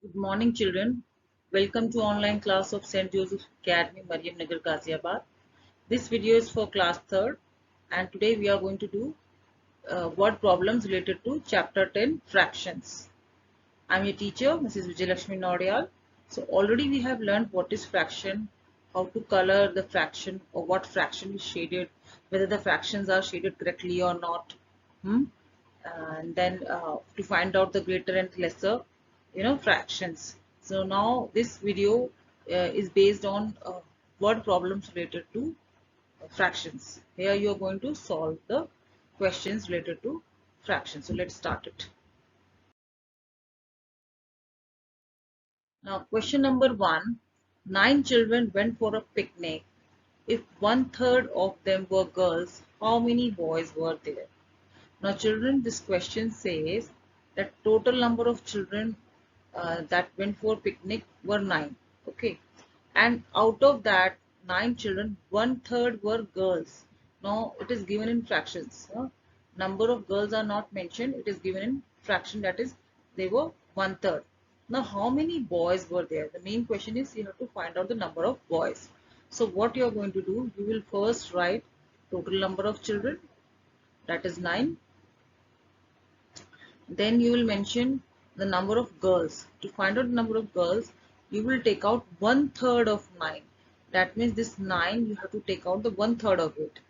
Good morning, children. Welcome to online class of St. Joseph's Academy, MARIAM, NAGAR, GHAZIABAD. This video is for class 3rd, and today we are going to do word problems related to chapter 10 fractions. I'm your teacher, Mrs. Vijaya Lakshmi. So already we have learned what is fraction, how to color the fraction, or what fraction is shaded, whether the fractions are shaded correctly or not. Hmm? And then to find out the greater and lesser fractions. So now this video is based on word problems related to fractions. Here you are going to solve the questions related to fractions. So let's start it. Now question number 1. 9 children went for a picnic. If 1/3 of them were girls, how many boys were there? Now children, this question says that total number of children that went for picnic were 9. Okay. And out of that 9 children, 1/3 were girls. Now it is given in fractions. Number of girls are not mentioned. It is given in fraction, that is they were 1/3. Now how many boys were there? The main question is you have to find out the number of boys. So what you are going to do, you will first write total number of children, that is 9. Then you will mention the number of girls. To find out the number of girls, you will take out 1/3 of 9. That means this 9 you have to take out the 1/3 of it.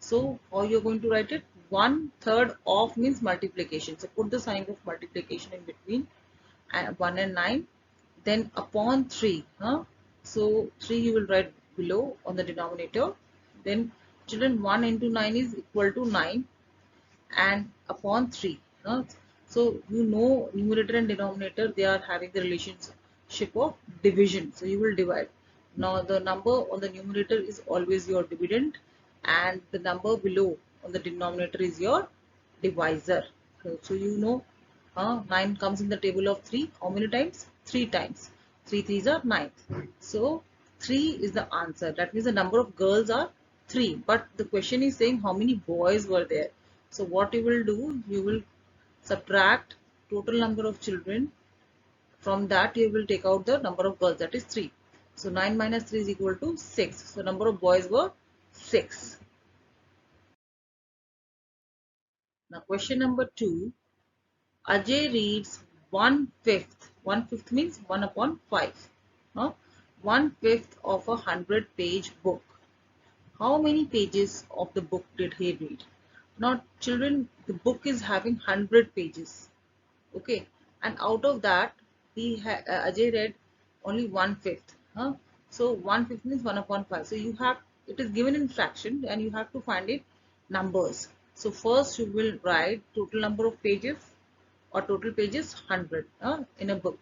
So how you are going to write it? 1/3 of means multiplication. So put the sign of multiplication in between 1 and 9. Then upon 3. So 3 you will write below on the denominator. Then children, 1 into 9 is equal to 9 and upon 3. So you know numerator and denominator, they are having the relationship of division. So you will divide. Now the number on the numerator is always your dividend and the number below on the denominator is your divisor. So you know 9 comes in the table of 3. How many times? 3 times. 3 threes are 9. So 3 is the answer. That means the number of girls are 3. But the question is saying how many boys were there. So what you will do, you will subtract total number of children. From that you will take out the number of girls, that is 3. So 9 minus 3 is equal to 6. So number of boys were 6. Now question number 2. Ajay reads 1/5. 1/5 means 1 upon 5. 1/5 of a 100-page book. How many pages of the book did he read? Now children, the book is having 100 pages. Okay, and out of that Ajay read only 1/5. So 1/5 means 1 upon 5. So you have, it is given in fraction and you have to find it numbers. So first you will write total number of pages or total pages 100 in a book.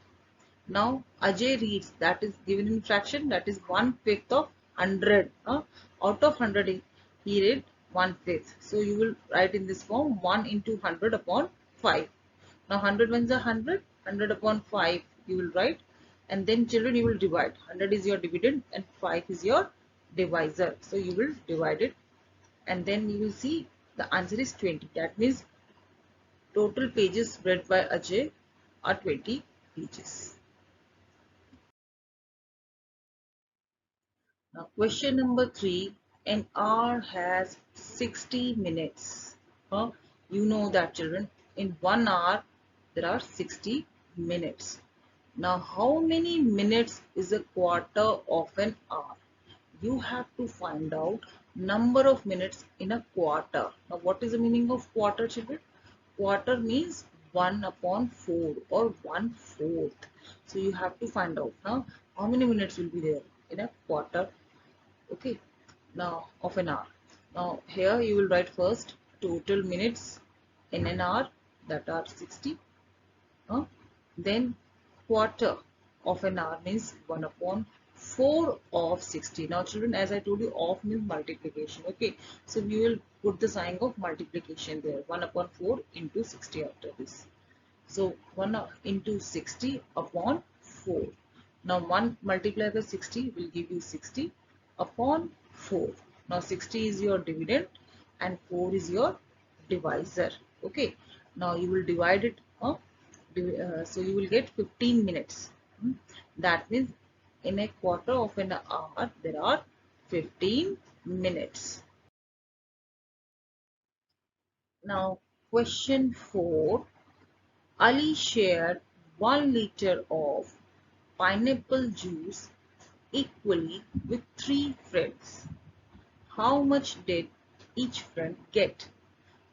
Now Ajay reads, that is given in fraction, that is 1/5 of 100. Out of 100 he read 1/5. So you will write in this form 1 into 100 upon 5. Now 100 ones are 100, 100 upon 5 you will write, and then children you will divide. 100 is your dividend and 5 is your divisor. So you will divide it and then you will see the answer is 20. That means total pages read by Ajay are 20 pages. Now question number 3. An hour has 60 minutes. You know that children, in 1 hour there are 60 minutes. Now how many minutes is a quarter of an hour? You have to find out number of minutes in a quarter. Now what is the meaning of quarter, children? Quarter means 1 upon 4 or 1/4. So you have to find out now how many minutes will be there in a quarter. Okay, now of an hour. Now here you will write first total minutes in an hour, that are 60. Then quarter of an hour means 1 upon 4 of 60. Now children, as I told you, of means multiplication. Okay, so we will put the sign of multiplication there. 1 upon 4 into 60 after this. So 1 into 60 upon 4. Now 1 multiplied by 60 will give you 60 upon 4. Now 60 is your dividend and 4 is your divisor. Okay, now you will divide it up. So you will get 15 minutes. Hmm. That means in a quarter of an hour, there are 15 minutes. Now, question 4. Ali shared 1 liter of pineapple juice equally with 3 friends. How much did each friend get?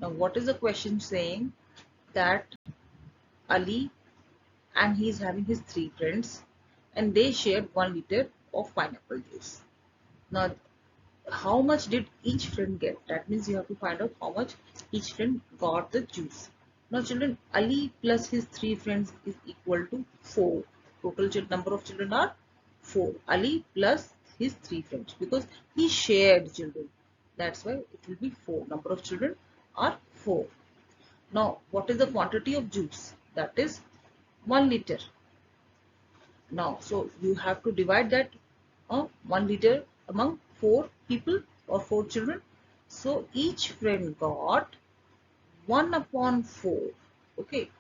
Now, what is the question saying? That Ali and he is having his 3 friends and they shared 1 liter of pineapple juice. Now, how much did each friend get? That means you have to find out how much each friend got the juice. Now children, Ali plus his 3 friends is equal to 4. Total number of children are 4. Ali plus his 3 friends, because he shared children. That's why it will be 4. Number of children are 4. Now what is the quantity of juice? That is 1 liter. Now, so you have to divide that 1 liter among 4 people or 4 children. So each friend got 1 upon 4. Okay,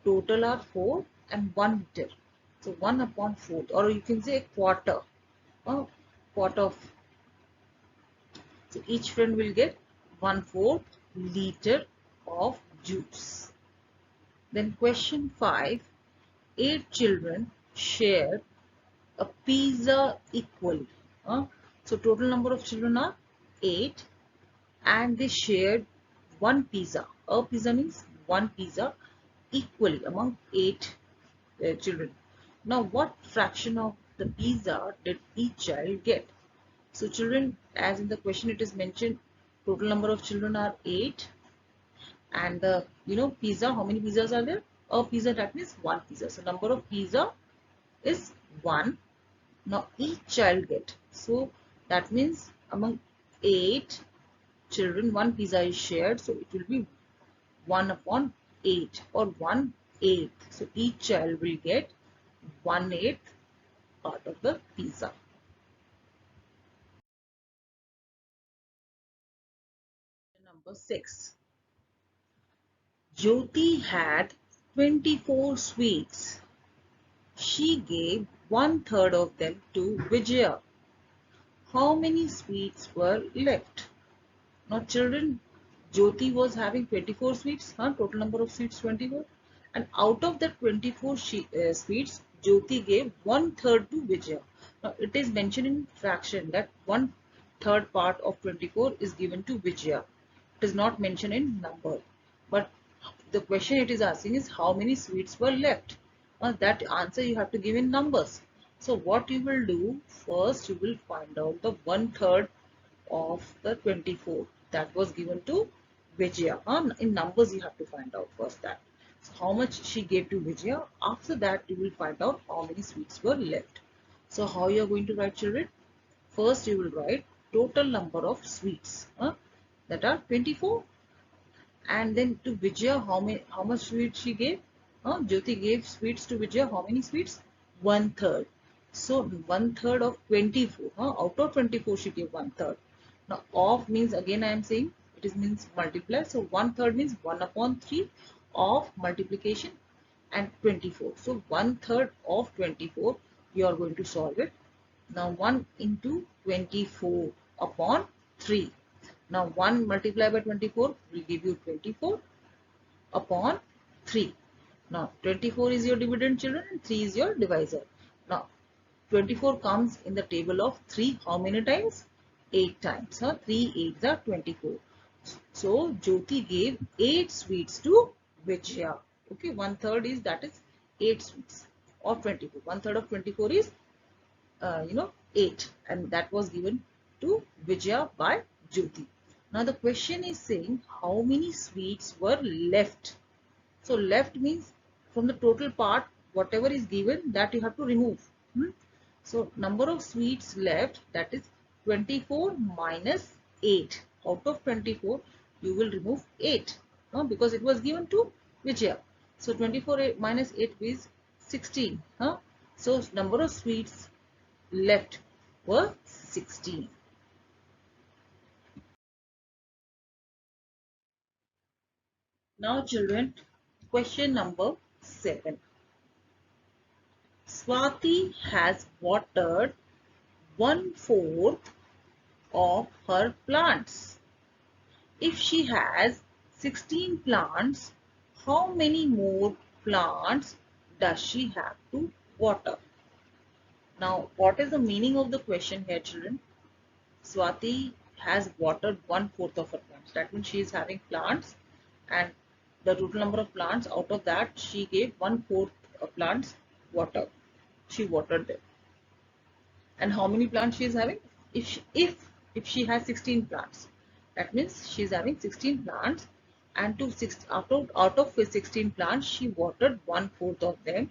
total are 4 and 1 liter. So 1 upon 4, or you can say a quarter. Quarter of. So each friend will get 1/4 liter of juice. Then question 5. 8 children share a pizza equally. So total number of children are 8 and they shared one pizza. A pizza means one pizza equally among 8 children. Now what fraction of the pizza did each child get? So children, as in the question it is mentioned, total number of children are 8 and pizza, how many pizzas are there? A pizza, that means one pizza. So number of pizza is 1. Now each child get. So that means among 8 children, one pizza is shared. So it will be 1 upon 8 or 1/8. So each child will get 1/8 part of the pizza. Number 6. Jyothi had 24 sweets. She gave 1/3 of them to Vijaya. How many sweets were left? Now children, Jyothi was having 24 sweets, total number of sweets 24, and out of that 24 sweets, Jyothi gave 1/3 to Vijaya. Now it is mentioned in fraction that 1/3 part of 24 is given to Vijaya. It is not mentioned in number, but the question it is asking is how many sweets were left. That answer you have to give in numbers. So what you will do, first you will find out the 1/3 of the 24 that was given to Vijaya. In numbers you have to find out first that. So how much she gave to Vijaya. After that you will find out how many sweets were left. So how you are going to write, children? First you will write total number of sweets that are 24, and then to Vijaya how much sweets she gave? Jyoti gave sweets to Vijaya. How many sweets? 1/3. So 1/3 of 24. Out of 24 she gave 1/3. Now of means, again I am saying it is means multiply. So 1/3 means 1 upon 3 of multiplication and 24. So 1/3 of 24 you are going to solve it. Now 1 into 24 upon 3. Now 1 multiplied by 24 will give you 24 upon 3. Now 24 is your dividend, children, and 3 is your divisor. Now 24 comes in the table of 3 how many times? 8 times. 3 8s are 24. So Jyoti gave 8 sweets to Vijaya. Okay, 1/3 is, that is 8 sweets of 24. 1/3 of 24 is 8, and that was given to Vijaya by Jyoti. Now the question is saying how many sweets were left. So left means from the total part, whatever is given that you have to remove. So number of sweets left, that is 24 minus 8. Out of 24 you will remove 8 because it was given to Vijaya. So 24 minus 8 is 16. So number of sweets left were 16. Now children, question number 7. Swati has watered 1/4 of her plants. If she has 16 plants, how many more plants does she have to water? Now, what is the meaning of the question here, children? Swati has watered 1/4 of her plants. That means she is having plants, and the total number of plants, out of that she gave 1/4 of plants water. She watered them. And how many plants she is having? If she has 16 plants, that means she is having 16 plants, and out of 16 plants she watered 1/4 of them.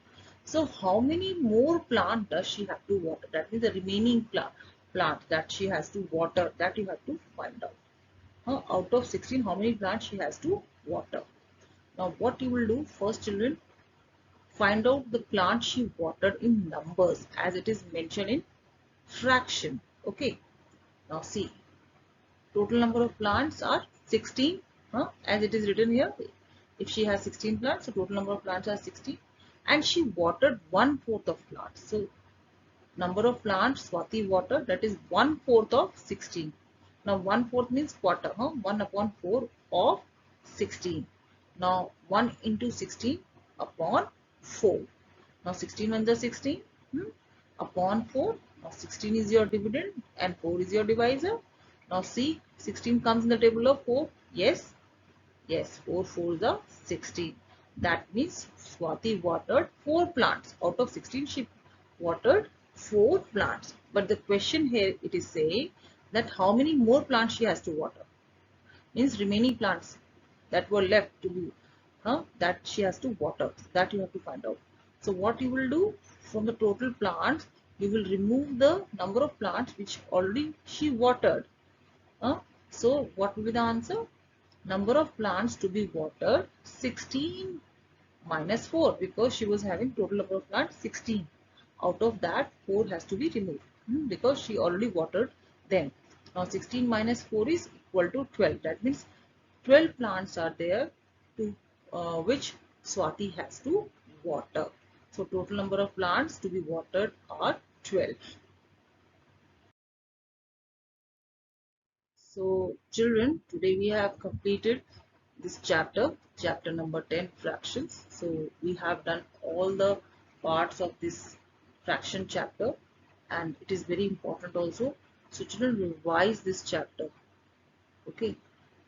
So how many more plants does she have to water? That means the remaining plant that she has to water, that you have to find out. Out of 16, how many plants she has to water? Now what you will do first, children, find out the plant she watered in numbers as it is mentioned in fraction. Okay, now see, total number of plants are 16, as it is written here. If she has 16 plants, so total number of plants are 16, and she watered 1/4 of plants. So number of plants Swati watered, that is 1/4 of 16. Now 1/4 means quarter, 1 upon 4 of 16. Now 1 into 16 upon 4. Now 16 ones are 16, upon 4. Now 16 is your dividend and 4 is your divisor. Now see, 16 comes in the table of 4. Yes, yes, 4 4s are 16. That means Swati watered 4 plants. Out of 16 she watered 4 plants. But the question here, it is saying that how many more plants she has to water. Means remaining plants that were left to be, that she has to water. That you have to find out. So what you will do, from the total plants, you will remove the number of plants which already she watered. So what will be the answer? Number of plants to be watered, 16 minus 4, because she was having total number of plants 16. Out of that 4 has to be removed, because she already watered them. Now 16 minus 4 is equal to 12. That means 12 plants are there to which Swati has to water. So total number of plants to be watered are 12. So children, today we have completed this chapter number 10, fractions. So we have done all the parts of this fraction chapter, and it is very important also. So children, revise this chapter. Okay,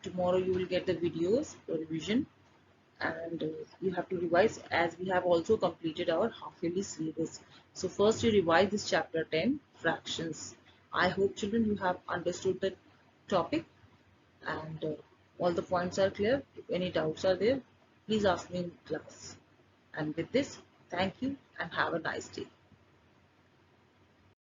tomorrow you will get the videos for revision, and you have to revise, as we have also completed our half-yearly syllabus. So first you revise this chapter 10, fractions. I hope children you have understood the topic, and all the points are clear. If any doubts are there, please ask me in class. And with this, thank you and have a nice day.